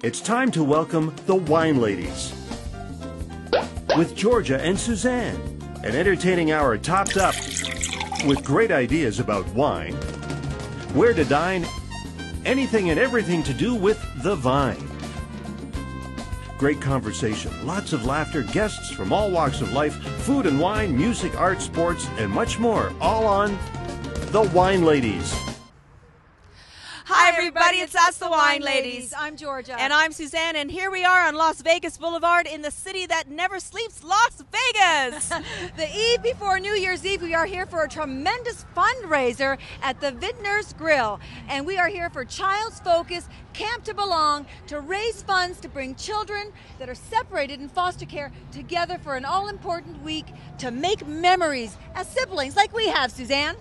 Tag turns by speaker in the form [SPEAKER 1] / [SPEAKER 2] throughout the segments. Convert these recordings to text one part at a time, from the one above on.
[SPEAKER 1] It's time to welcome the Wine Ladies with Georgia and Suzanne. An entertaining hour topped up with great ideas about wine, where to dine, anything and everything to do with the vine. Great conversation, lots of laughter, guests from all walks of life, food and wine, music, art, sports, and much more, all on the Wine Ladies.
[SPEAKER 2] Hi everybody, it's us, the Wine Ladies.
[SPEAKER 3] I'm Georgia.
[SPEAKER 2] And I'm Suzanne, and here we are on Las Vegas Boulevard in the city that never sleeps, Las Vegas.
[SPEAKER 3] The eve before New Year's Eve, we are here for a tremendous fundraiser at the Vintner Grill. And we are here for Child's Focus, Camp to Belong, to raise funds to bring children that are separated in foster care together for an all-important week to make memories as siblings like we have, Suzanne.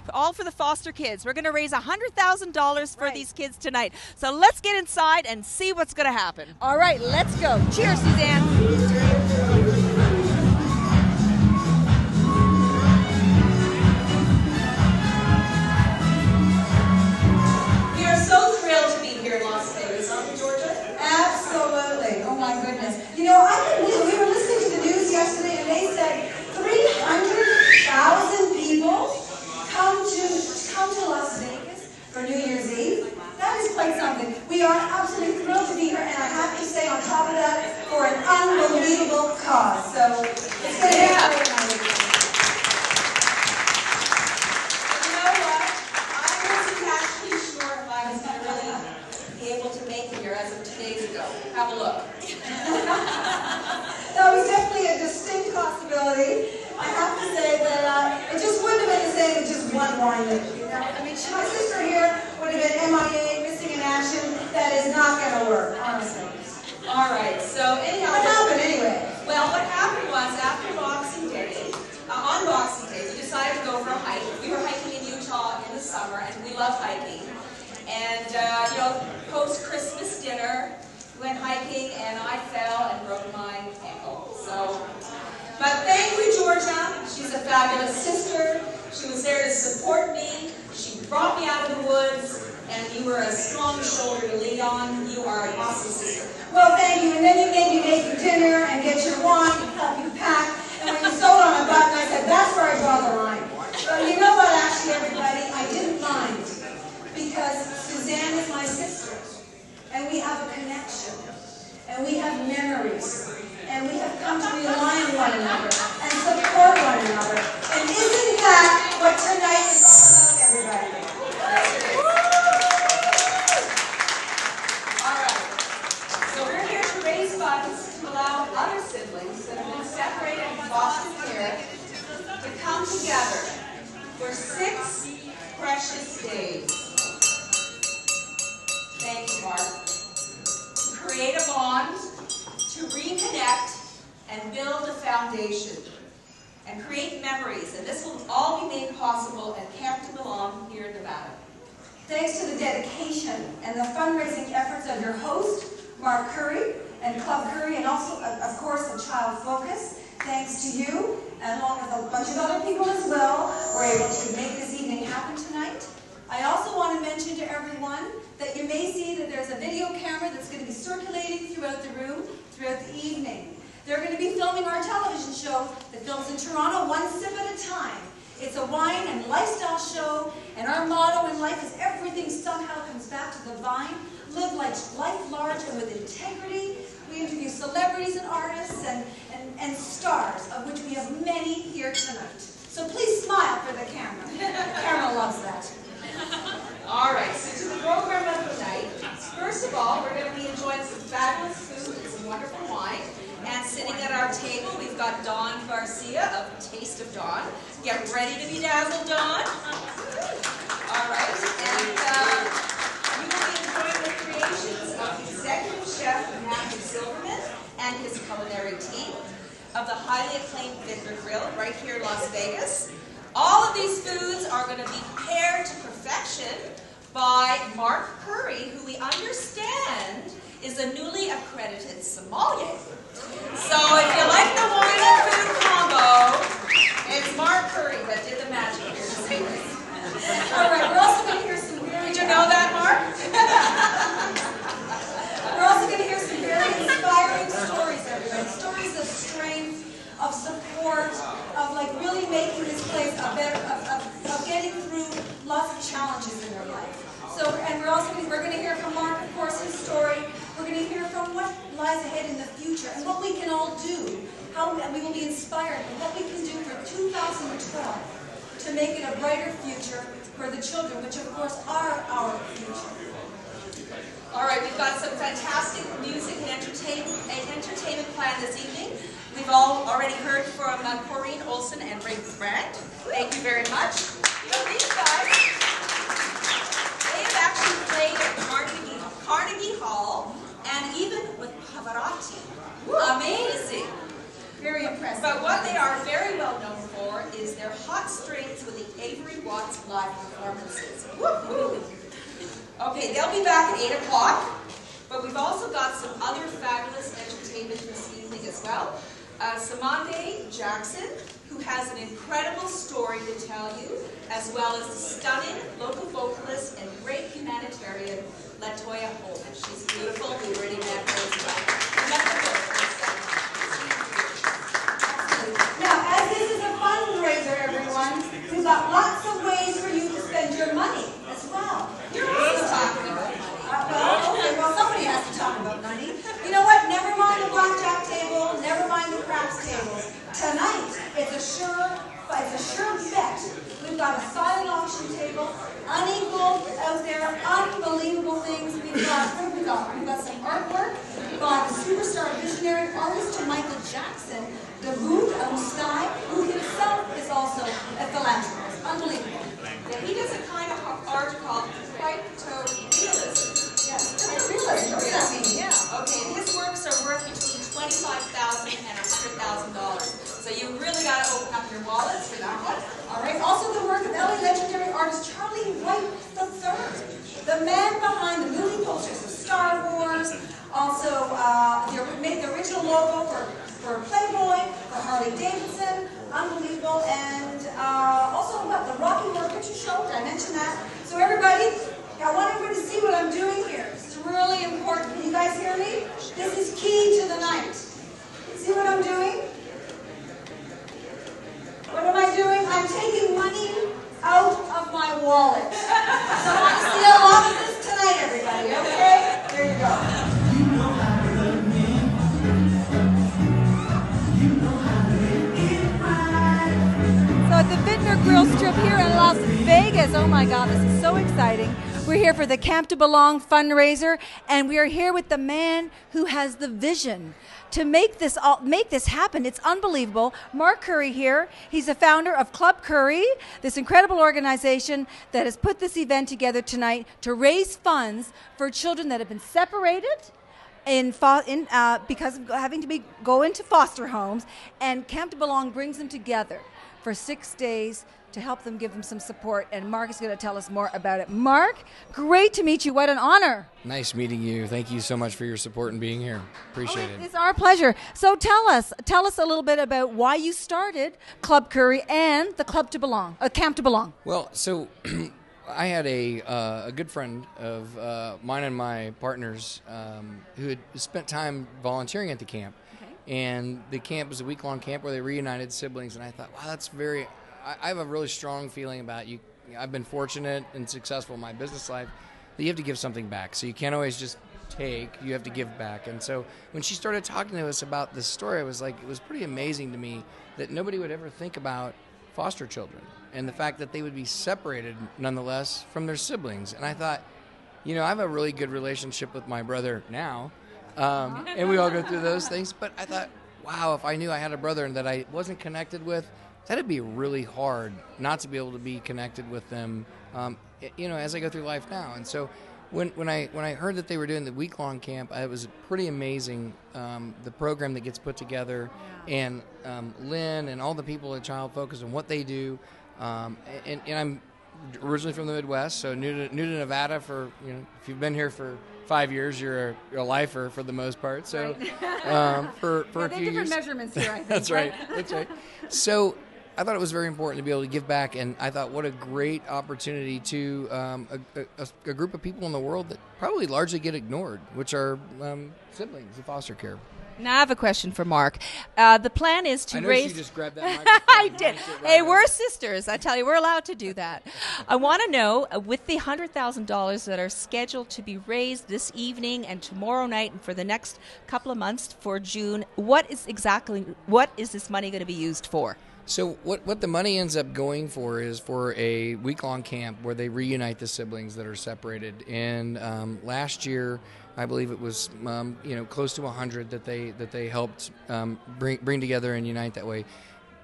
[SPEAKER 2] All for the foster kids. We're going to raise $100,000 for these kids tonight. So let's get inside and see what's going to happen.
[SPEAKER 3] All right, let's go. Cheers, Suzanne.
[SPEAKER 2] We are so thrilled to be here in Las Vegas, aren't we, Georgia?
[SPEAKER 4] Absolutely. Oh my goodness. You know, I couldn't believe we were listening to the news yesterday and they said 300,000 people come to Las Vegas for New Year's Eve. That is quite something. We are absolutely thrilled to be here, and I have to say on top of that, for an unbelievable cause. So it's going to be a great night.
[SPEAKER 2] You know what? I wasn't actually sure if I was going to really be able to make it here as of 2 days ago. Have a look.
[SPEAKER 4] That was definitely a distinct possibility. I have to say that it just wouldn't have been the same with just one wine lady. You know? I mean, my sister here would have been MIA, missing in action. That is not going to work, honestly.
[SPEAKER 2] All right, so anyhow.
[SPEAKER 4] What happened anyway?
[SPEAKER 2] Well, what happened was after Boxing Day, on Boxing Day, we decided to go for a hike. We were hiking in Utah in the summer, and we love hiking. And, you know, post-Christmas dinner, we went hiking, and I fell and broke my ankle. But thank you, Georgia. She's a fabulous sister. She was there to support me. She brought me out of the woods, and you were a strong shoulder to lean on. You are an awesome sister.
[SPEAKER 4] Well, thank you. And then you made me make you dinner and get your wine and help you pack. And when you sold on a button, I said, that's where I draw the line. But you know what, actually, everybody? I didn't mind. Because Suzanne is my sister. And we have a connection. And we have memories. And we have come to rely on one another and support one another. And isn't that what tonight is all about, everybody?
[SPEAKER 2] All right. So we're here to raise funds to allow other siblings that have been separated in foster care to come together for 6 precious days. Thank you, Mark. To create a bond, to reconnect and build a foundation and create memories. And this will all be made possible at Camp to Belong here in Nevada.
[SPEAKER 4] Thanks to the dedication and the fundraising efforts of your host, Mark Curry, and Club Curry, and also, of course, the Child Focus. Thanks to you, and along with a bunch of other people as well, we're able to make this evening happen tonight. I also want to mention to everyone that you may see that there's a video camera that's going to be circulating throughout the room throughout the evening. They're going to be filming our television show that films in Toronto, one sip at a time. It's a wine and lifestyle show, and our motto in life is everything somehow comes back to the vine. Live life large and with integrity. We interview celebrities and artists and stars, of which we have many here tonight. So please smile for the camera. The camera loves that.
[SPEAKER 2] All right, so to the program of the night. First of all, we're going to be enjoying some fabulous food and some wonderful wine. And sitting at our table, we've got Dawn Garcia of Taste of Dawn. Get ready to be dazzled, Dawn. All right, and we will be enjoying the creations of Executive Chef Matthew Silverman and his culinary team of the highly acclaimed Vintner Grill right here in Las Vegas. All of these foods are going to be paired to perfection by Mark Curry, who we understand is a newly accredited sommelier. So if you like the wine and food combo, it's Mark Curry that did the magic here this evening.
[SPEAKER 4] All right, we're also going to hear some very...
[SPEAKER 2] Did you know that, Mark?
[SPEAKER 4] We're and what we can all do, and we will be inspired by what we can do for 2012 to make it a brighter future for the children, which of course are our future.
[SPEAKER 2] All right, we've got some fantastic music and entertainment planned this evening. We've all already heard from Corrine Olsen and Ray Brandt. Thank you very much. You know, these guys, they have actually played at Carnegie Hall and even with Pavarotti. Amazing.
[SPEAKER 4] Very impressive.
[SPEAKER 2] But what they are very well known for is their hot strings with the Avery Watts live performances. Woo-hoo. Okay, they'll be back at 8 o'clock, but we've also got some other fabulous entertainment this evening as well. Samande Jackson, who has an incredible story to tell you, as well as the stunning local vocalist and great humanitarian, Latoya Holman. She's beautiful. We already met her as well. Remember her.
[SPEAKER 4] Now, as this is a fundraiser, everyone, we've got lots of ways for you to spend your money as well.
[SPEAKER 2] You're always talking about money.
[SPEAKER 4] Well, somebody has to talk about money. You know what? Never mind the blackjack table. Never mind the craps tables. Tonight, it's a sure bet. We've got a silent auction table, unequal out there, unbelievable things. We've got some artwork. We've got a superstar visionary artist to Michael Jackson, Davood Roostaei, who himself is also a philanthropist. Unbelievable.
[SPEAKER 2] Yeah, he does a kind of art called phytorealism.
[SPEAKER 4] Yes, realism. What does that mean?
[SPEAKER 2] Yeah. Okay, and his works are worth between $25,000 and $100,000. So you really got to open up your wallets for that one.
[SPEAKER 4] All right. Also, the work of LA legendary artist Charlie White III, the man behind the movie posters of Star Wars. Also, the original logo for Playboy, for Harley Davidson. Unbelievable. And also, the Rocky Horror Picture Show. Did I mention that? So everybody, I want everybody to see what I'm doing here. This is really important. Can you guys hear me? This is key to the night. See what I'm doing? What am I doing? I'm taking money out of my wallet. So I want to see a lot of this tonight, everybody, okay? There you go.
[SPEAKER 3] So at the Vintner Grill Strip here in Las Vegas, oh my God, this is so exciting. We're here for the Camp to Belong fundraiser, and we are here with the man who has the vision to make this happen. It's unbelievable. Mark Curry here. He's the founder of Club Curry, this incredible organization that has put this event together tonight to raise funds for children that have been separated because of having to go into foster homes, and Camp to Belong brings them together for 6 days to help them, give them some support, and Mark is going to tell us more about it. Mark, great to meet you. What an honor.
[SPEAKER 5] Nice meeting you. Thank you so much for your support and being here. Appreciate it.
[SPEAKER 3] It's our pleasure. So tell us a little bit about why you started Club Curry and the Camp to Belong.
[SPEAKER 5] Well, so I had a good friend of mine and my partner's who had spent time volunteering at the camp. Okay. And the camp was a week-long camp where they reunited siblings, and I thought, wow, that's very... I have a really strong feeling about you. I've been fortunate and successful in my business life that you have to give something back. So you can't always just take, you have to give back. And so when she started talking to us about this story, it was pretty amazing to me that nobody would ever think about foster children and the fact that they would be separated nonetheless from their siblings. And I thought, I have a really good relationship with my brother now, and we all go through those things. But I thought, wow, if I knew I had a brother and that I wasn't connected with, that'd be really hard not to be able to be connected with them, as I go through life now. And so when I heard that they were doing the week-long camp, it was pretty amazing, the program that gets put together, and Lynn and all the people at Child Focus and what they do. And I'm originally from the Midwest, so new to Nevada for, if you've been here for 5 years, you're a lifer for the most part. So
[SPEAKER 3] right.
[SPEAKER 5] for a few
[SPEAKER 3] different
[SPEAKER 5] years.
[SPEAKER 3] measurements here, I think.
[SPEAKER 5] That's right. So I thought it was very important to be able to give back, and I thought what a great opportunity to a group of people in the world that probably largely get ignored, which are siblings in foster care.
[SPEAKER 2] Now I have a question for Mark. The plan is to
[SPEAKER 5] I know
[SPEAKER 2] raise...
[SPEAKER 5] she just grabbed that microphone.
[SPEAKER 2] I did.
[SPEAKER 5] Right
[SPEAKER 2] Hey,
[SPEAKER 5] on.
[SPEAKER 2] we're sisters. I tell you, we're allowed to do that. I want to know, with the $100,000 that are scheduled to be raised this evening and tomorrow night and for the next couple of months for June, what is this money going to be used for?
[SPEAKER 5] So what the money ends up going for is for a week-long camp where they reunite the siblings that are separated. And last year, I believe it was close to 100 that they helped bring together and unite that way.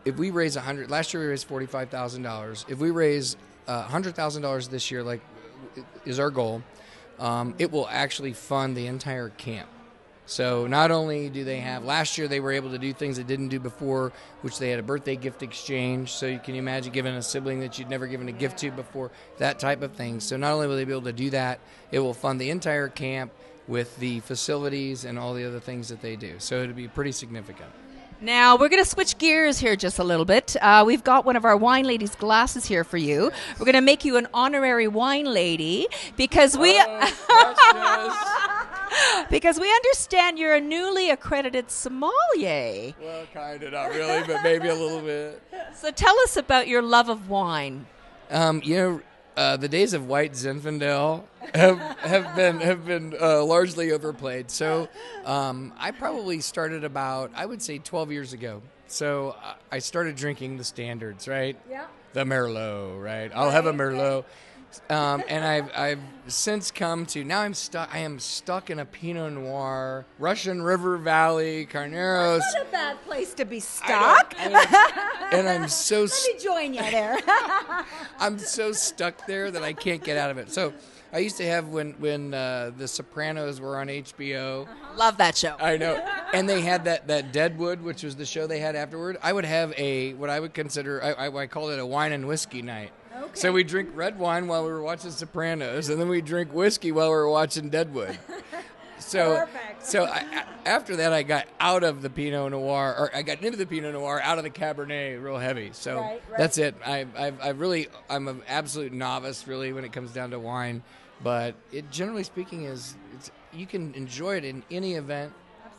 [SPEAKER 5] If we raise last year we raised $45,000. If we raise $100,000 this year, like is our goal, it will actually fund the entire camp. So not only do they have, last year they were able to do things they didn't do before, which they had a birthday gift exchange. So you can imagine giving a sibling that you'd never given a gift to before, that type of thing. So not only will they be able to do that, it will fund the entire camp with the facilities and all the other things that they do. So it'll be pretty significant.
[SPEAKER 2] Now, we're going to switch gears here just a little bit. We've got one of our Wine Ladies glasses here for you. We're going to make you an honorary wine lady because because we understand you're a newly accredited sommelier.
[SPEAKER 5] Well, kind of, not really, but maybe a little bit.
[SPEAKER 2] So tell us about your love of wine.
[SPEAKER 5] The days of white Zinfandel have been largely overplayed. So I probably started about, I would say, 12 years ago. So I started drinking the standards, right?
[SPEAKER 3] Yeah.
[SPEAKER 5] The Merlot, right? I'll have a Merlot. And I've since come to, now I am stuck in a Pinot Noir, Russian River Valley, Carneros.
[SPEAKER 3] Not a bad place to be stuck.
[SPEAKER 5] And I'm so
[SPEAKER 3] Let me join you there.
[SPEAKER 5] I'm so stuck there that I can't get out of it. So I used to have when The Sopranos were on HBO.
[SPEAKER 2] Love that show.
[SPEAKER 5] I know. And they had that Deadwood, which was the show they had afterward. I would have what I would consider, I called it a wine and whiskey night.
[SPEAKER 3] Okay.
[SPEAKER 5] So we drink red wine while we were watching Sopranos, and then we drink whiskey while we were watching Deadwood.
[SPEAKER 3] Perfect.
[SPEAKER 5] So after that, I got out of the Pinot Noir, or I got into the Pinot Noir, out of the Cabernet, real heavy. So
[SPEAKER 3] Right.
[SPEAKER 5] that's it. I'm an absolute novice, really, when it comes down to wine. But it, generally speaking, you can enjoy it in any event.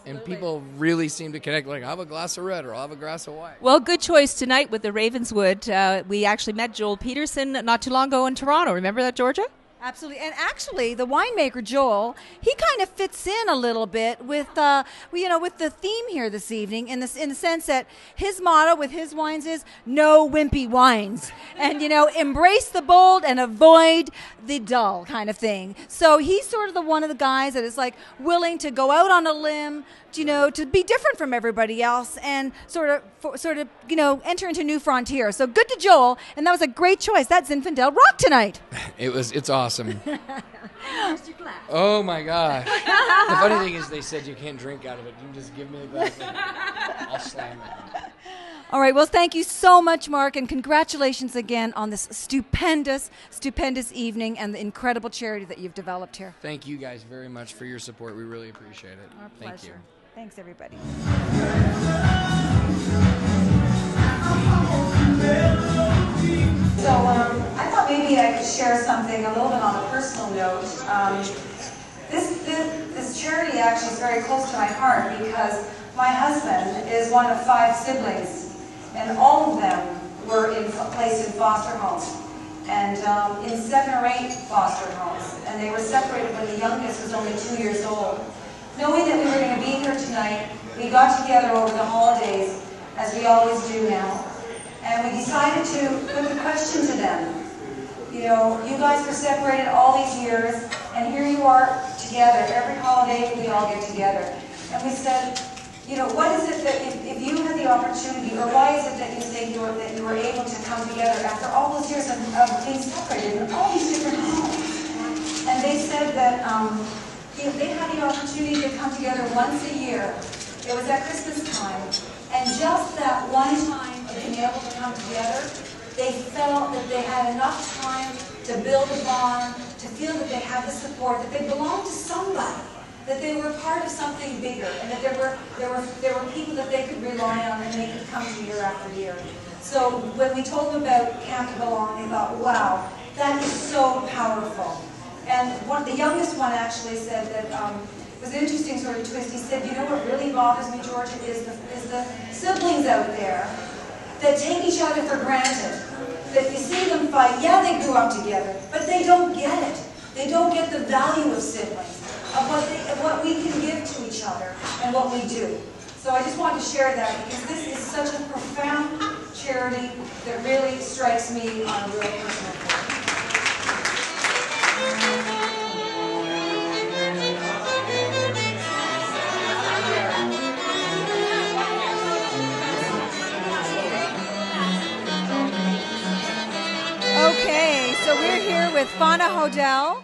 [SPEAKER 5] And people really seem to connect, like, I'll have a glass of red or I'll have a glass of white.
[SPEAKER 2] Well, good choice tonight with the Ravenswood. We actually met Joel Peterson not too long ago in Toronto. Remember that, Georgia?
[SPEAKER 3] Absolutely. And actually, the winemaker, Joel, he kind of fits in a little bit with with the theme here this evening in the sense that his motto with his wines is no wimpy wines. And, embrace the bold and avoid the dull kind of thing. So he's sort of one of the guys that is like willing to go out on a limb, to be different from everybody else and sort of enter into new frontiers. So good to Joel, and that was a great choice. That Zinfandel rocked tonight.
[SPEAKER 5] It's awesome.
[SPEAKER 3] Here's your glass.
[SPEAKER 5] Oh my gosh. The funny thing is they said you can't drink out of it. You can just give me the glass and I'll slam it.
[SPEAKER 3] All right, well, thank you so much, Mark, and congratulations again on this stupendous, stupendous evening and the incredible charity that you've developed here.
[SPEAKER 5] Thank you guys very much for your support. We really appreciate it.
[SPEAKER 3] Our pleasure.
[SPEAKER 5] Thank you.
[SPEAKER 3] Thanks, everybody.
[SPEAKER 4] So I thought maybe I could share something a little bit on a personal note. This charity actually is very close to my heart because my husband is one of 5 siblings, and all of them were placed in foster homes, and in 7 or 8 foster homes, and they were separated when the youngest was only 2 years old. Knowing that we were going to be here tonight, we got together over the holidays, as we always do now, and we decided to put the question to them. You guys were separated all these years, and here you are together. Every holiday we all get together. And we said, what is it that if you had the opportunity, or why is it that you think that you were able to come together after all those years of being separated in all these different homes? And they said that if they had the opportunity to come together once a year, it was at Christmas time, and just that one time of being able to come together, they felt that they had enough time to build a bond, to feel that they had the support, that they belonged to somebody, that they were part of something bigger, and that there were people that they could rely on and they could come to year after year. So when we told them about Camp to Belong, they thought, wow, that is so powerful. And the youngest one actually said that was an interesting sort of twist. He said, you know what really bothers me, Georgia, is the siblings out there that take each other for granted. That you see them fight, yeah, they grew up together, but they don't get it. They don't get the value of siblings, of what we can give to each other and what we do. So I just wanted to share that because this is such a profound charity that really strikes me on a real personal level.
[SPEAKER 3] Okay, so we're here with Fauna Hodel,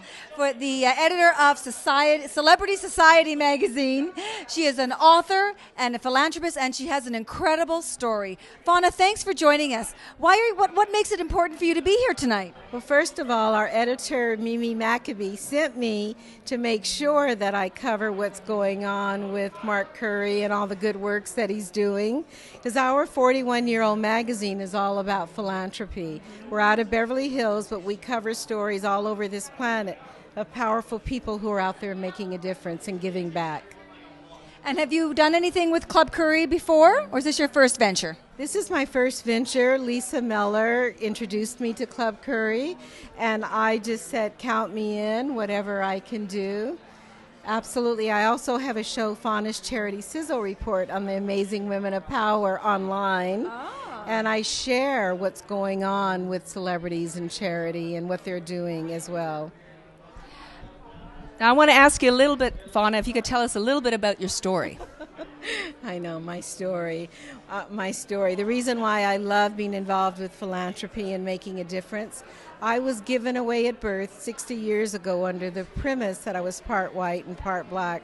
[SPEAKER 3] the editor of Celebrity Society magazine. She is an author and a philanthropist, and she has an incredible story. Fauna, thanks for joining us. What makes it important for you to be here tonight?
[SPEAKER 6] Well, first of all, our editor, Mimi Maccabee, sent me to make sure that I cover what's going on with Mark Curry and all the good works that he's doing, because our 41-year-old magazine is all about philanthropy. We're out of Beverly Hills, but we cover stories all over this planet of powerful people who are out there making a difference and giving back.
[SPEAKER 3] And have you done anything with Club Curry before, or is this your first venture?
[SPEAKER 6] This is my first venture. Lisa Miller introduced me to Club Curry, and I just said, count me in, whatever I can do. Absolutely. I also have a show, Fauna's Charity Sizzle Report, on the amazing women of power online. And I share what's going on with celebrities and charity and what they're doing as well.
[SPEAKER 2] Now, I want to ask you a little bit, Fauna, if you could tell us a little bit about your story.
[SPEAKER 6] I know, my story. The reason why I love being involved with philanthropy and making a difference, I was given away at birth 60 years ago under the premise that I was part white and part black.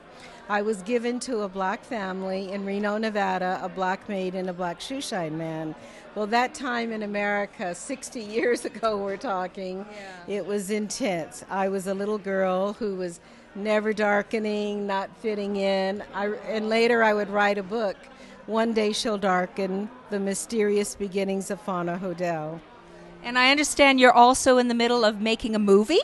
[SPEAKER 6] I was given to a black family in Reno, Nevada, a black maid and a black shoeshine man. Well, that time in America, 60 years ago we're talking, It was intense. I was a little girl who was never darkening, not fitting in. And later I would write a book, One Day She'll Darken, The Mysterious Beginnings of Fauna Hodel.
[SPEAKER 2] And I understand you're also in the middle of making a movie?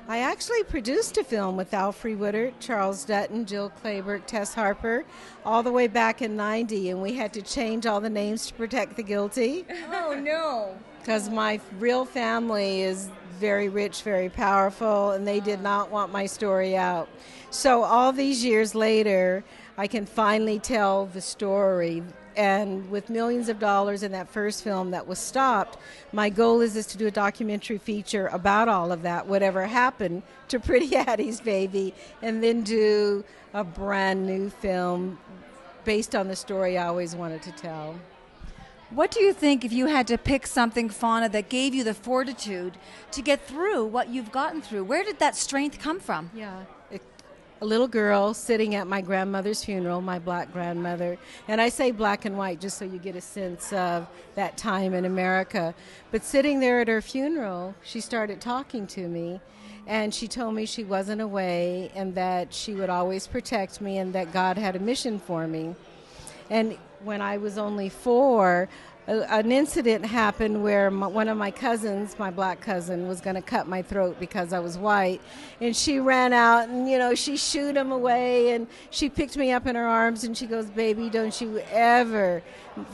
[SPEAKER 6] I actually produced a film with Alfre Woodard, Charles Dutton, Jill Clayburgh, Tess Harper, all the way back in '90, and we had to change all the names to protect the guilty.
[SPEAKER 3] Oh, no.
[SPEAKER 6] Because my real family is very rich, very powerful, and they did not want my story out. So all these years later, I can finally tell the story. And with millions of dollars in that first film that was stopped, my goal is to do a documentary feature about all of that, whatever happened to Pretty Addie's baby, and then do a brand new film based on the story I always wanted to tell.
[SPEAKER 3] What do you think if you had to pick something, Fauna, that gave you the fortitude to get through what you've gotten through? Where did that strength come from?
[SPEAKER 6] A little girl sitting at my grandmother's funeral, my black grandmother, and I say black and white just so you get a sense of that time in America, but sitting there at her funeral, she started talking to me, and she told me she wasn't away and that she would always protect me and that God had a mission for me. And when I was only 4, an incident happened where one of my cousins, my black cousin, was going to cut my throat because I was white. And she ran out and, she shooed him away. And she picked me up in her arms and she goes, "Baby, don't you ever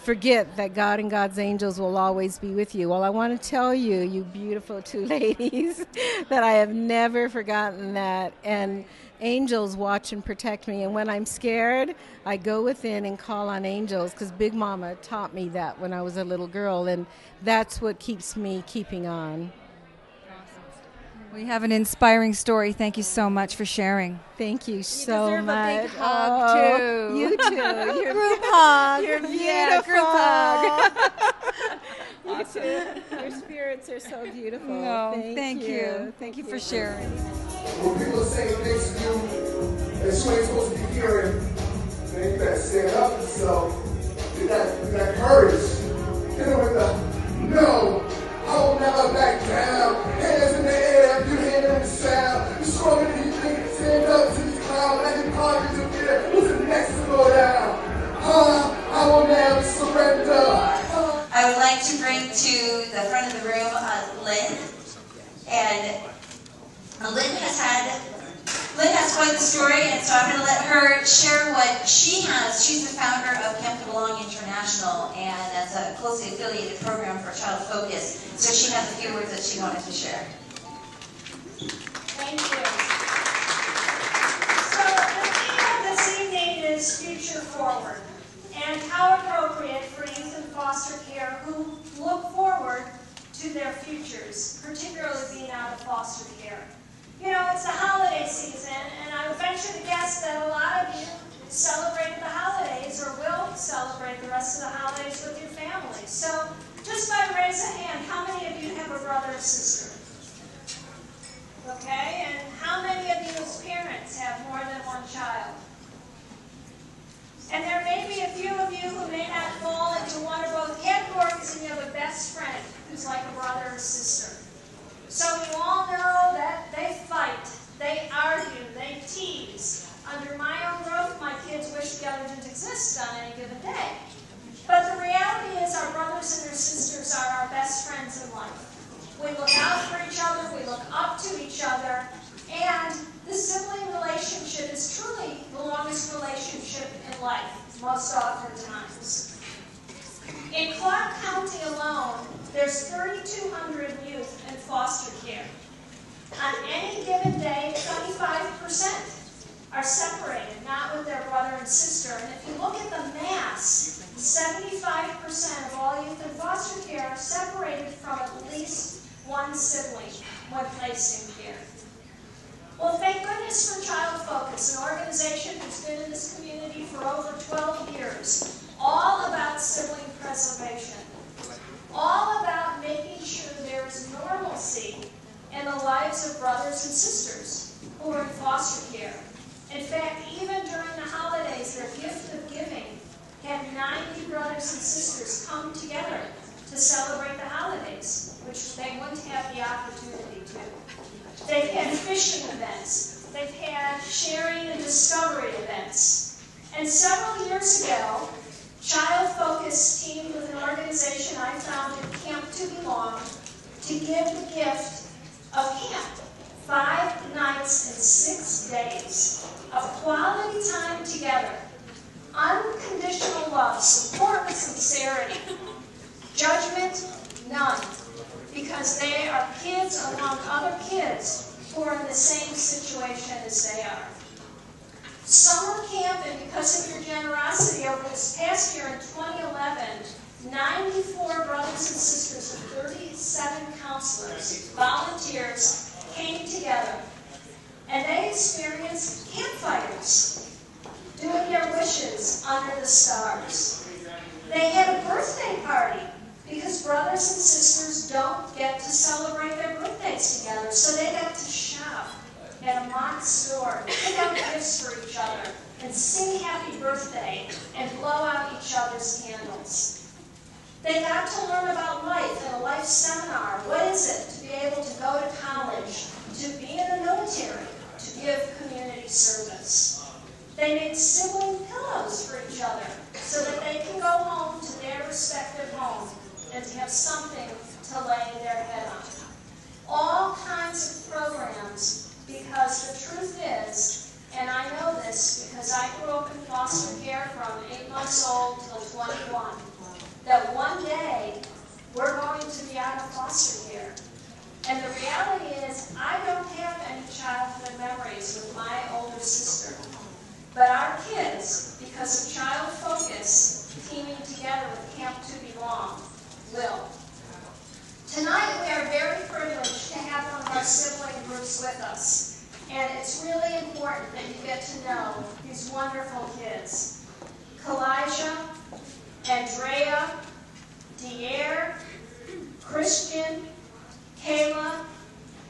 [SPEAKER 6] forget that God and God's angels will always be with you." Well, I want to tell you, you beautiful 2 ladies, that I have never forgotten that. And angels watch and protect me, and when I'm scared, I go within and call on angels, because Big Mama taught me that when I was a little girl, and that's what keeps me keeping on.
[SPEAKER 3] We have an inspiring story. Thank you so much for sharing.
[SPEAKER 6] Thank you so much.
[SPEAKER 3] You deserve a big hug, too.
[SPEAKER 6] You too. You're
[SPEAKER 3] group hug.
[SPEAKER 6] You're beautiful.
[SPEAKER 3] Yeah, group hug.
[SPEAKER 6] You too. Your spirits are so beautiful.
[SPEAKER 3] No, thank you. Thank you for sharing.
[SPEAKER 7] When people say things to you that you ain't supposed to be hearing, then you better stand up for yourself. You got courage. Hit it with the no. I will never back down. Hands in the air, you hear the sound. You're stronger than you think. Stand up to these clouds. Let your pockets of fear. Who's the next to go down? I will never surrender.
[SPEAKER 8] I would like to bring to the front of the room Lynn. And Lynn has quite enjoyed the story, and so I'm going to let her share what she has. She's the founder of Camp to Belong International, and that's a closely affiliated program for Child Focus. So she has a few words that she wanted to share.
[SPEAKER 9] Thank you. So the theme of this evening is Future Forward, and how appropriate for youth in foster care who look forward to their futures, particularly being out of foster care. You know, it's the holiday season, and I would venture to guess that a lot of you celebrated the holidays or will celebrate the rest of the holidays with your family. So just by raise of hand, how many of you have a brother or sister? Okay, and how many of you as parents have more than one child? And there may be a few of you who may not fall into one or both categories, and you have a best friend who's like a brother or sister. So you all know that they fight, they argue, they tease. Under my own roof, my kids wish the other didn't exist on any given day. But the reality is our brothers and their sisters are our best friends in life. We look out for each other, we look up to each other, and the sibling relationship is truly the longest relationship in life, most oftentimes. In Clark County alone, there's 3,200 youth in foster care. On any given day, 25% are separated, not with their brother and sister. And if you look at the mass, 75% of all youth in foster care are separated from at least one sibling when placed in care. Well, thank goodness for Child Focus, an organization that's been in this community for over 12 years, all about sibling preservation, all about making sure there is normalcy in the lives of brothers and sisters who are in foster care. In fact, even during the holidays, their gift of giving had 90 brothers and sisters come together to celebrate the holidays, which they wouldn't have the opportunity to. They've had fishing events. They've had sharing and discovery events. And several years ago, Child Focus teamed with an organization I founded, Camp to Belong, to give the gift of camp. 5 nights and 6 days of quality time together. Unconditional love, support and sincerity. Judgment, none. Because they are kids among other kids who are in the same situation as they are. Summer camp, and because of your generosity over this past year in 2011, 94 brothers and sisters and 37 counselors, volunteers, came together. And they experienced campfires, doing their wishes under the stars. They had a birthday party, because brothers and sisters don't get to celebrate their birthdays together, so they got to shop at a mock store, pick out gifts for each other, and sing happy birthday, and blow out each other's candles. They got to learn about life in a life seminar. What is it to be able to go to college, to be in the military, to give community service? They made sibling pillows for each other so that they can go home to their respective home and to have something to lay their head on. All kinds of programs, because the truth is, and I know this because I grew up in foster care from 8 months old till 21, that one day we're going to be out of foster care. And the reality is, I don't have any childhood memories with my older sister. But our kids, because of Child Focus, teaming together with Camp to Belong, will. Tonight we are very privileged to have one of our sibling groups with us. And it's really important that you get to know these wonderful kids. Kalijah, Andrea, Dier, Christian, Kayla,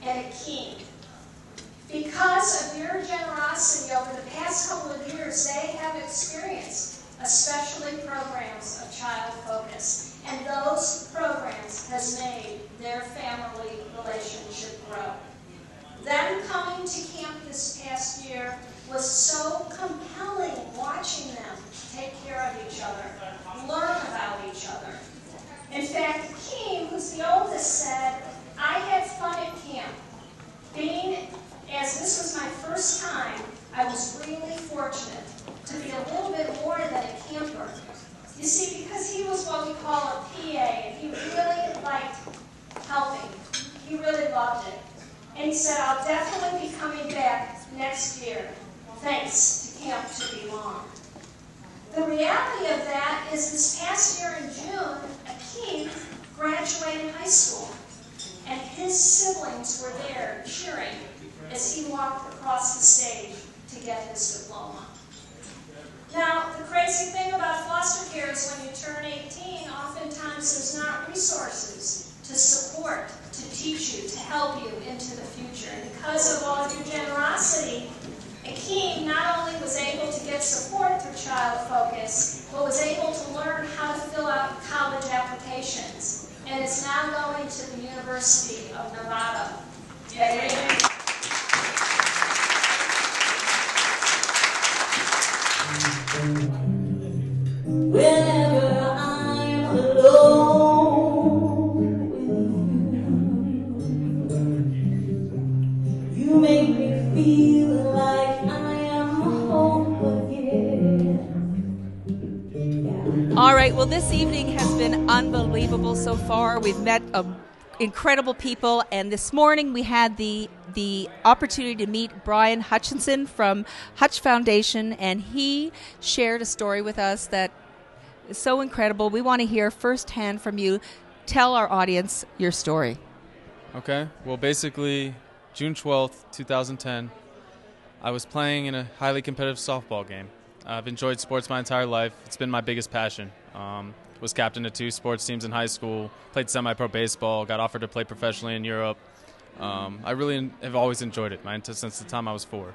[SPEAKER 9] and Akeem. Because of your generosity over the past couple of years, they have experienced, especially programs of Child Focus. And those programs has made their family relationship grow. Them coming to camp this past year was so compelling, watching them take care of each other, learn about each other. In fact, Akeem, who's the oldest, said, I had fun at camp. Being, as this was my first time, I loved it. And he said, I'll definitely be coming back next year, thanks to Camp to Belong. The reality of that is this past year in June, Akeem graduated high school, and his siblings were there cheering as he walked across the stage to get his diploma. Now, the crazy thing about foster care is when you turn 18, oftentimes there's not resources to support, to teach you, to help you into the future. And because of all of your generosity, Akeem not only was able to get support through Child Focus, but was able to learn how to fill out college applications, and is now going to the University of Nevada.
[SPEAKER 10] Whenever I'm alone with you, you make me feel like I am home again.
[SPEAKER 2] All right, well, this evening has been unbelievable so far. We've met incredible people, and this morning we had the opportunity to meet Brian Hutchinson from Hutch Foundation, and he shared a story with us that is so incredible. We want to hear firsthand from you. Tell our audience your story.
[SPEAKER 11] Okay, well, basically, June 12th, 2010, I was playing in a highly competitive softball game. I've enjoyed sports my entire life. It's been my biggest passion. Was captain of 2 sports teams in high school, played semi-pro baseball, got offered to play professionally in Europe. I really have always enjoyed it since the time I was 4.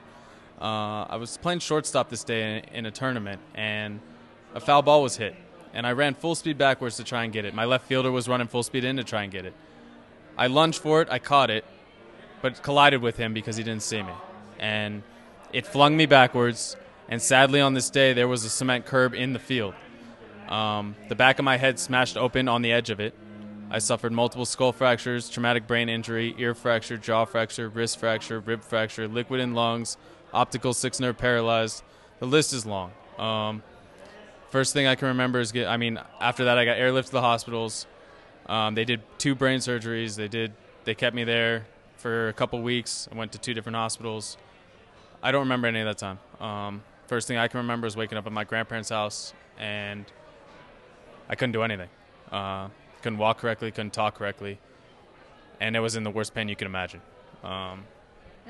[SPEAKER 11] I was playing shortstop this day in a tournament, and a foul ball was hit, and I ran full speed backwards to try and get it. My left fielder was running full speed in to try and get it. I lunged for it, I caught it, but collided with him because he didn't see me. And it flung me backwards, and sadly on this day there was a cement curb in the field. The back of my head smashed open on the edge of it. I suffered multiple skull fractures, traumatic brain injury, ear fracture, jaw fracture, wrist fracture, rib fracture, liquid in lungs, optical 6 nerve paralyzed. The list is long. First thing I can remember is after that I got airlifted to the hospitals. They did 2 brain surgeries. They kept me there for a couple weeks. I went to 2 different hospitals. I don't remember any of that time. First thing I can remember is waking up at my grandparents' house, and I couldn't do anything. Couldn't walk correctly, couldn't talk correctly, and it was in the worst pain you can imagine.
[SPEAKER 3] Now,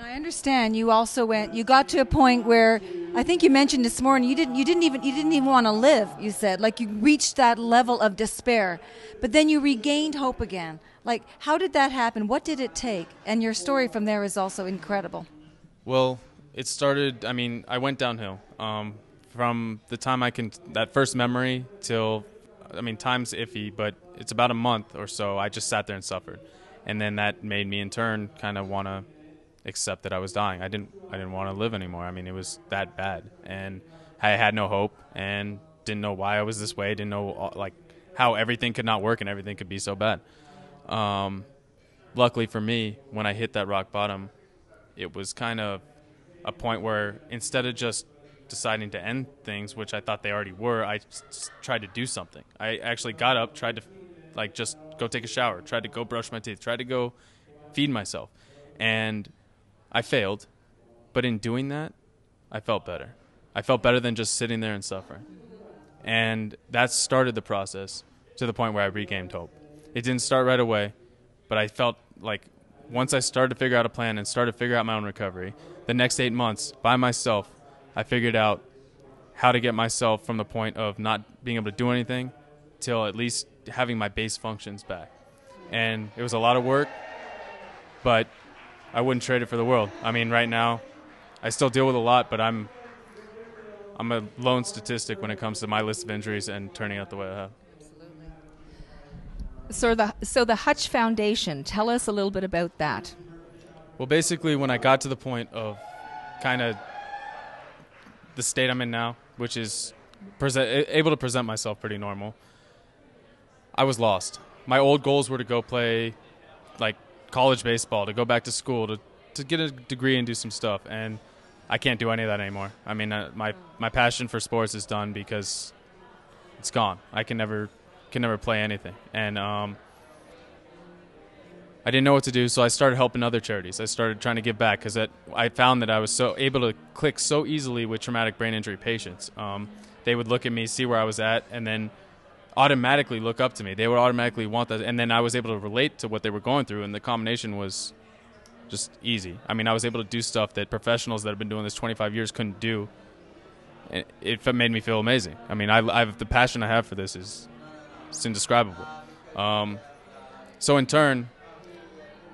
[SPEAKER 3] I understand you also you got to a point where I think you mentioned this morning you didn't even want to live. You said, like, you reached that level of despair, but then you regained hope again. Like, how did that happen? What did it take? And your story from there is also incredible.
[SPEAKER 11] Well, it started. I went downhill from the time that first memory till. Time's iffy, but it's about a month or so. I just sat there and suffered, and then that made me in turn kind of want to accept that I was dying. I didn't want to live anymore. It was that bad, and I had no hope and didn't know why I was this way. Didn't know how everything could not work and everything could be so bad. Luckily for me, when I hit that rock bottom, it was kind of a point where instead of just deciding to end things, which I thought they already were, I tried to do something. I actually got up, tried to just go take a shower, tried to go brush my teeth, tried to go feed myself. And I failed, but in doing that, I felt better. I felt better than just sitting there and suffering. And that started the process to the point where I regained hope. It didn't start right away, but I felt like once I started to figure out a plan and started to figure out my own recovery, the next 8 months, by myself, I figured out how to get myself from the point of not being able to do anything till at least having my base functions back. And it was a lot of work, but I wouldn't trade it for the world. Right now, I still deal with a lot, but I'm a lone statistic when it comes to my list of injuries and turning out the way I have.
[SPEAKER 2] So the Hutch Foundation, tell us a little bit about that.
[SPEAKER 11] Well, basically, when I got to the point of kind of the state I'm in now, which is able to present myself pretty normal, I was lost. My old goals were to go play college baseball, to go back to school, to get a degree and do some stuff, and I can't do any of that anymore. My passion for sports is done because it's gone. I can never play anything. And I didn't know what to do, so I started helping other charities. I started trying to give back because I found that I was so able to click so easily with traumatic brain injury patients. They would look at me, see where I was at, and then automatically look up to me. They would automatically want that, and then I was able to relate to what they were going through, and the combination was just easy. I mean, I was able to do stuff that professionals that have been doing this 25 years couldn't do. It made me feel amazing. I mean, the passion I have for this is it's indescribable. So in turn,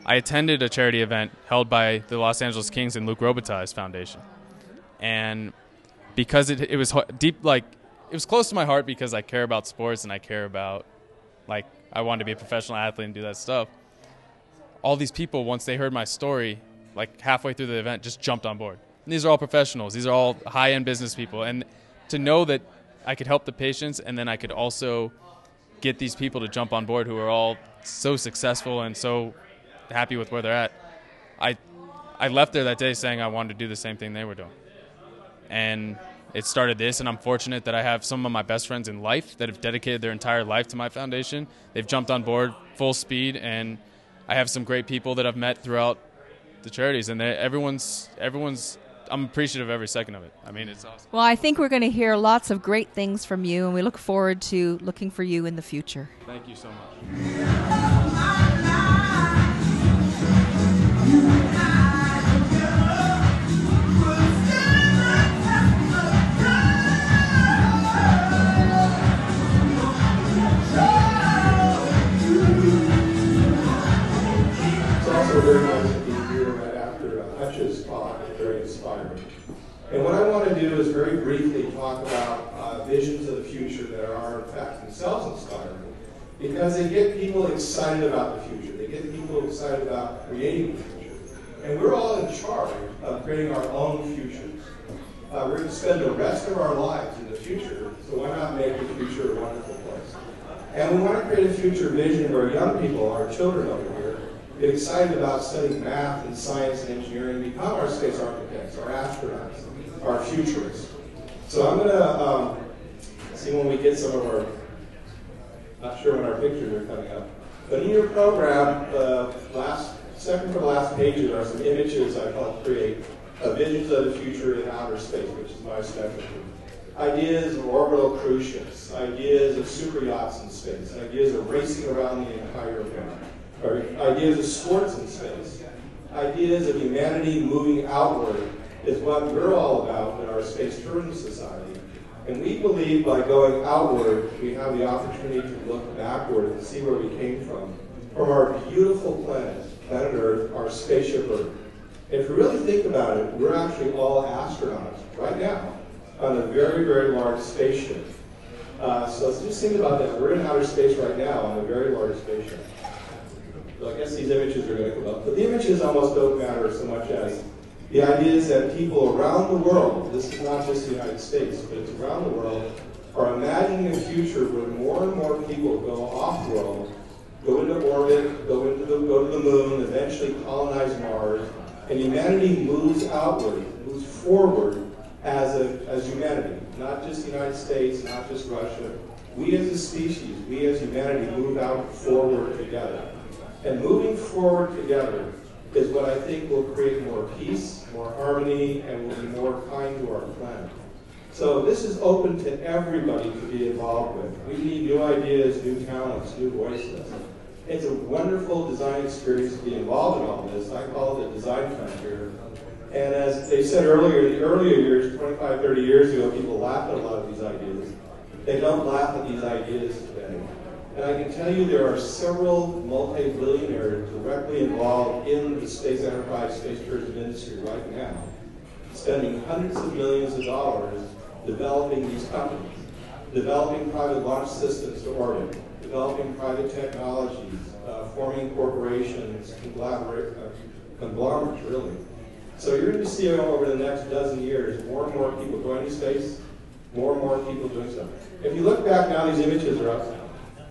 [SPEAKER 11] I attended a charity event held by the Los Angeles Kings and Luc Robitaille's foundation. And because it was deep, like, it was close to my heart because I care about sports and I care about, like, I wanted to be a professional athlete and do that stuff. All these people, once they heard my story, like halfway through the event, just jumped on board. And these are all professionals. These are all high-end business people. And to know that I could help the patients and then I could also get these people to jump on board who are all so successful and so happy with where they're at, I left there that day saying I wanted to do the same thing they were doing. And it started this, and I'm fortunate that I have some of my best friends in life that have dedicated their entire life to my foundation. They've jumped on board full speed, and I have some great people that I've met throughout the charities, and everyone's I'm appreciative of every second of it. I mean, it's awesome.
[SPEAKER 2] Well, I think we're going to hear lots of great things from you, and we look forward to looking for you in the future.
[SPEAKER 11] Thank you so much.
[SPEAKER 7] Very nice to be here right after Hutch's talk. Very inspiring. And what I want to do is very briefly talk about visions of the future that are in fact themselves inspiring, because they get people excited about the future. They get people excited about creating the future. And we're all in charge of creating our own futures. We're going to spend the rest of our lives in the future, so why not make the future a wonderful place? And we want to create a future vision where young people, our children over here, get excited about studying math and science and engineering, become our space architects, our astronauts, our futurists. So I'm going to see when we get some of our, not sure when our pictures are coming up, but in your program, second to the last pages are some images I've helped create of visions of the future in outer space, which is my specialty. Ideas of orbital cruise ships, ideas of super yachts in space, ideas of racing around the entire planet. Or ideas of sports in space, ideas of humanity moving outward is what we're all about in our space tourism society. And we believe by going outward, we have the opportunity to look backward and see where we came from our beautiful planet, planet Earth, our spaceship Earth. And if you really think about it, we're actually all astronauts right now on a very, very large spaceship. So let's just think about that. We're in outer space right now on a very large spaceship. So I guess these images are going to come up. But the images almost don't matter so much as the idea is that people around the world, this is not just the United States, but it's around the world, are imagining a future where more and more people go off-world, go into orbit, go to the moon, eventually colonize Mars, and humanity moves outward, moves forward as humanity, not just the United States, not just Russia. We as a species, we as humanity move out forward together. And moving forward together is what I think will create more peace, more harmony, and will be more kind to our planet. So this is open to everybody to be involved with. We need new ideas, new talents, new voices. It's a wonderful design experience to be involved in all this. I call it a design frontier. And as they said earlier, in the earlier years, 25, 30 years ago, people laughed at a lot of these ideas. They don't laugh at these ideas today. And I can tell you there are several multi-billionaires directly involved in the space enterprise, space tourism industry right now, spending hundreds of millions of dollars developing these companies, developing private launch systems to orbit, developing private technologies, forming corporations, conglomerates, really. So you're going to see over the next dozen years more and more people going to space, more and more people doing stuff. If you look back now, these images are up.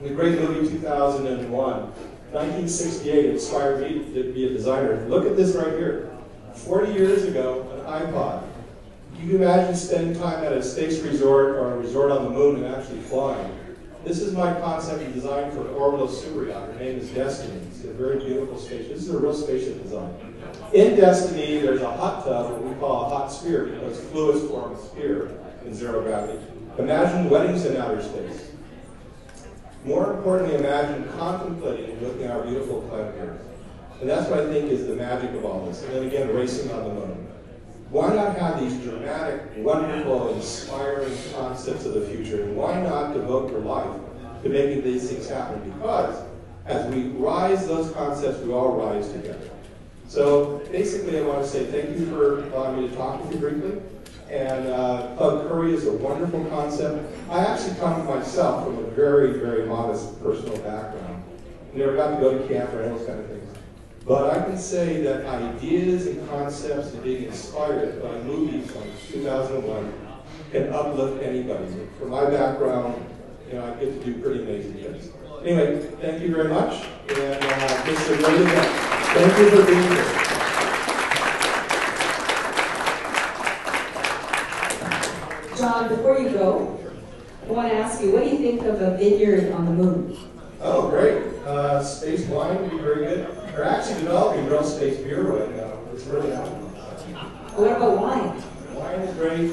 [SPEAKER 7] The great movie 2001, 1968 inspired me to be a designer. Look at this right here. 40 years ago, an iPod. Can you imagine spending time at a space resort or a resort on the moon and actually flying?
[SPEAKER 12] This is my concept and design for an orbital super yacht. Her name is Destiny. It's a very beautiful spaceship. This is a real spaceship design. In Destiny, there's a hot tub, what we call a hot sphere, because fluids form a sphere in zero gravity. Imagine weddings in outer space. More importantly, imagine contemplating and looking at our beautiful planet Earth. And that's what I think is the magic of all this. And then again, racing on the moon. Why not have these dramatic, wonderful, inspiring concepts of the future? And why not devote your life to making these things happen? Because as we rise those concepts, we all rise together. So basically, I want to say thank you for allowing me to talk with you briefly. And Club Curry is a wonderful concept. I actually come myself from a very, very modest personal background. Never got to go to camp or any of those kind of things. But I can say that ideas and concepts and being inspired by movies like 2001 can uplift anybody. From my background, you know, I get to do pretty amazing things. Anyway, thank you very much, and this is a great event. Thank you for being here.
[SPEAKER 13] John, before you go, I want to ask you, what do you think of a vineyard on the moon?
[SPEAKER 12] Oh, great. Space wine would be very good. They're actually developing real space beer right now. It's really happening.
[SPEAKER 13] What about wine?
[SPEAKER 12] Wine is great.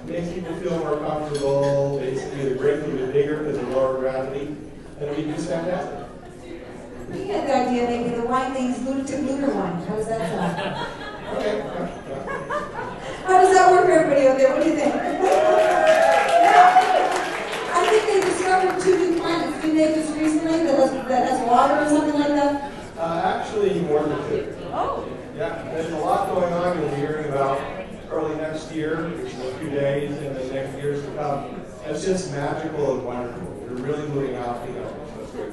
[SPEAKER 12] Makes people feel more comfortable. Basically, the grape will be bigger because of lower gravity. And it'll be just fantastic.
[SPEAKER 4] We had the idea maybe the wine name's lunar wine. How does that sound?
[SPEAKER 12] Okay.
[SPEAKER 4] How does that work for everybody out there? What do you think? I think they discovered 2 new planets. Didn't they just recently that has water or something like that?
[SPEAKER 12] Actually, more than 2.
[SPEAKER 4] Oh.
[SPEAKER 12] Yeah, there's a lot going on. You'll be hearing about early next year, which is a few days, and the next years to come. It's just magical and wonderful. We're really moving out, you know. That's great.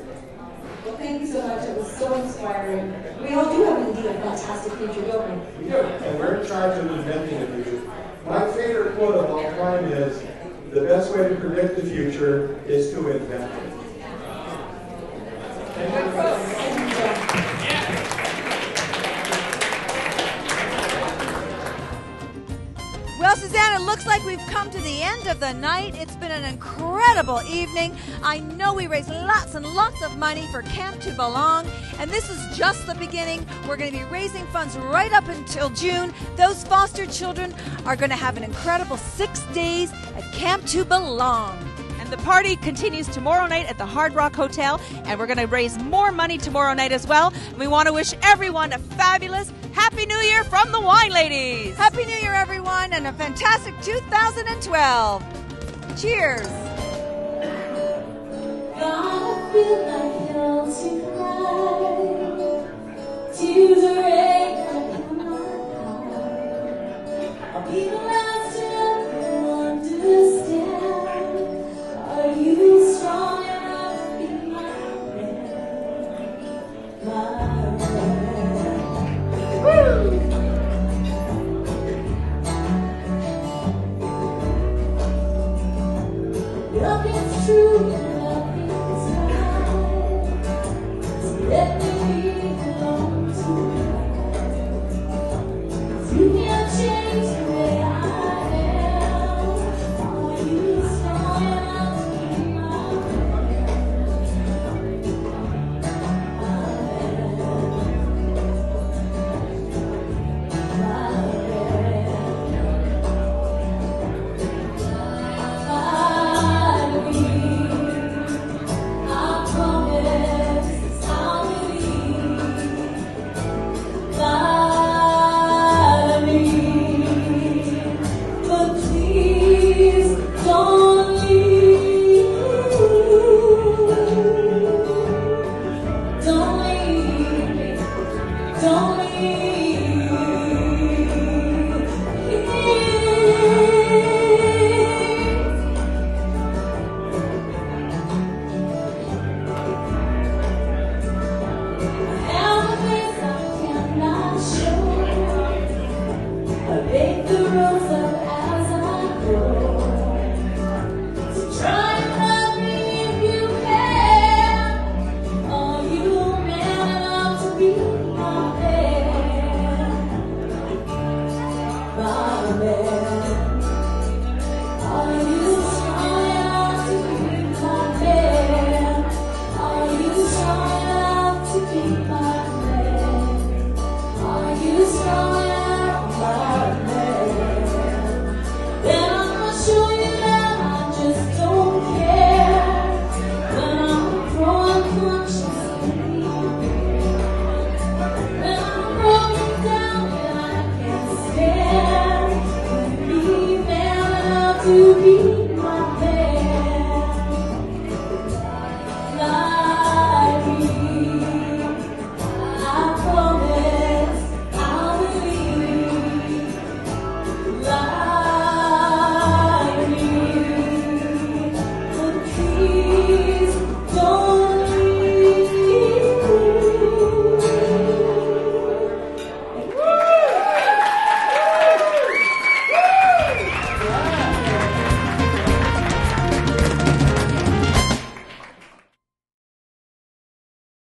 [SPEAKER 4] Well, thank you so much. It was so inspiring. We all do have indeed a fantastic future, don't we?
[SPEAKER 12] We do, and we're in charge of inventing the future. My favorite quote of all time is, the best way to predict the future is to invent it.
[SPEAKER 3] Well, Suzanne, it looks like we've come to the end of the night. It's been an incredible evening. I know we raised lots and lots of money for Camp to Belong, and this is just the beginning. We're going to be raising funds right up until June. Those foster children are going to have an incredible 6 days at Camp to Belong.
[SPEAKER 14] The party continues tomorrow night at the Hard Rock Hotel, and we're going to raise more money tomorrow night as well. We want to wish everyone a fabulous Happy New Year from the Wine Ladies.
[SPEAKER 3] Happy New Year, everyone, and a fantastic 2012. Cheers.
[SPEAKER 10] Gonna feel like hell tonight. Tears are raining on my heart. I'll be the last to ever understand. Are you strong enough to be my friend? My friend. Woo! Nothing's true and nothing's right. So let me belong to you. You can't change the way I am. Are you strong enough to be my man.